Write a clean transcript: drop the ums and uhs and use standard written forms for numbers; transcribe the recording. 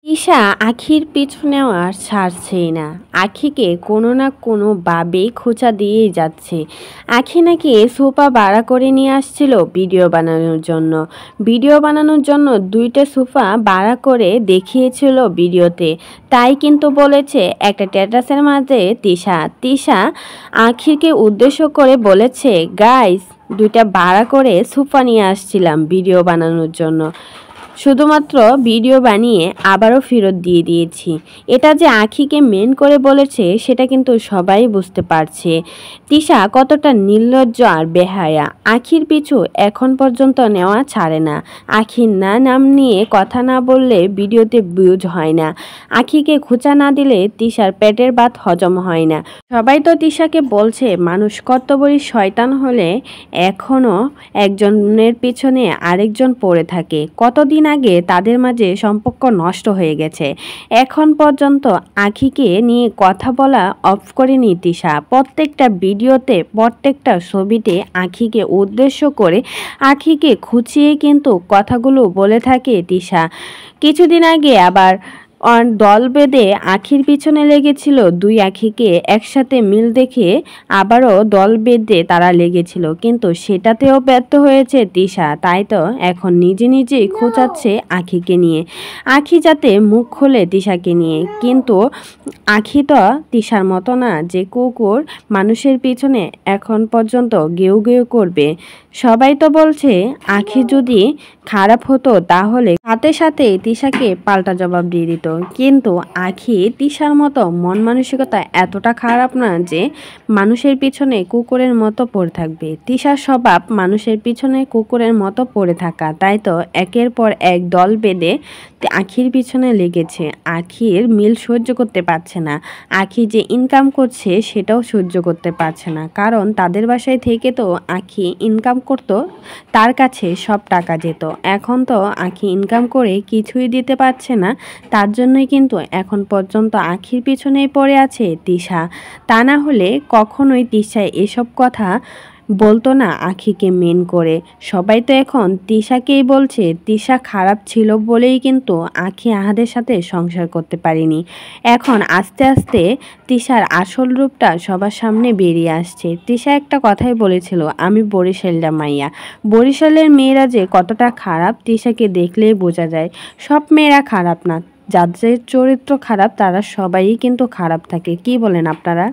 ঈশা আখির পিছু নেওয়া ছাড়ছেই না। আখিকে কোনো না কোনোভাবে খোঁচা দিয়েই যাচ্ছে। আখি নাকি সোফা ভাড়া করে নিয়ে আসছিল ভিডিও বানানোর জন্য। ভিডিও বানানোর জন্য 2টা সোফা ভাড়া করে দেখিয়েছিল ভিডিওতে। তাই কিন্তু বলেছে একটা স্ট্যাটাসের মাঝে তিশা আখিকে উদ্দেশ্য করে বলেছে, গাইস 2টা ভাড়া করে সোফা নিয়ে আসছিলাম ভিডিও বানানোর জন্য, শুধুমাত্র ভিডিও বানিয়ে আবারও ফেরত দিয়ে দিয়েছি। এটা যে আখিকে মেন করে বলেছে সেটা কিন্তু সবাই বুঝতে পারছে তিশা কতটা নির্লজ্জ আর বেহায়া। আখির পিছু এখন পর্যন্ত নেওয়া ছাড়ে না। আখির নাম নিয়ে কথা না বললে ভিডিওতে ভিউজ হয় না। আখিকে খোঁচা না দিলে তিশার পেটের ভাত হজম হয় না। সবাই তো তিশাকে বলছে মানুষ কত বড় শয়তান হলে এখনও একজনের পিছনে আরেকজন পড়ে থাকে। কতদিন আগে তাদের মাঝে সম্পর্ক নষ্ট হয়ে গেছে, এখন পর্যন্ত আখিকে নিয়ে কথা বলা অফ করেনি তিশা। প্রত্যেকটা ভিডিওতে প্রত্যেকটা ছবিতে আখিকে উদ্দেশ্য করে আখিকে খুঁচিয়ে কিন্তু কথাগুলো বলে থাকে তিশা। কিছুদিন আগে আবার দল বেঁধে আখির পিছনে লেগেছিল। 2 আখিকে একসাথে মিল দেখে আবারও দল বেঁধে তারা লেগেছিল, কিন্তু সেটাতেও ব্যর্থ হয়েছে তিশা। তাই তো এখন নিজেই খোঁচাচ্ছে আখিকে নিয়ে। আখি যাতে মুখ খোলে তিশাকে নিয়ে, কিন্তু আখি তো তিশার মতো না যে কুকুর মানুষের পিছনে এখন পর্যন্ত গেউ গেউ করবে। সবাই তো বলছে আখি যদি খারাপ হতো তাহলে সাথে সাথে তিশাকে পাল্টা জবাব দিয়ে দিত, কিন্তু আখি তিশার মতো মন মানসিকতা এতটা খারাপ না যে মানুষের পিছনে কুকুরের মতো পড়ে থাকবে। তিশার স্বভাব মানুষের পিছনে কুকুরের মতো পড়ে থাকা। তাই তো একের পর এক দল বেঁধে আখির পিছনে লেগেছে। আখির মিল সহ্য করতে পারছে না। আখি যে ইনকাম করছে সেটাও সহ্য করতে পারছে না, কারণ তাদের বাসায় থেকে তো আখি ইনকাম করত, তার কাছে সব টাকা যেত। এখন তো আখি ইনকাম করে কিছুই দিতে পারছে না, তার জন্যই কিন্তু এখন পর্যন্ত আখির পিছনেই পড়ে আছে তিশা। তা না হলে কখনোই তিশা এসব কথা বলতো না আখিকে মেন করে। সবাই তো এখন তিশাকেই বলছে তিশা খারাপ ছিল বলেই কিন্তু আখি আহাদের সাথে সংসার করতে পারিনি। এখন আস্তে আস্তে তিশার আসল রূপটা সবার সামনে বেরিয়ে আসছে। তিশা একটা কথাই বলেছিল, আমি বরিশালের মাইয়া। বরিশালের মেয়েরা যে কতটা খারাপ তিশাকে দেখলেই বোঝা যায়। সব মেয়েরা খারাপ না, যাদের চরিত্র খারাপ তারা সবাই কিন্তু খারাপ থাকে। কি বলেন আপনারা?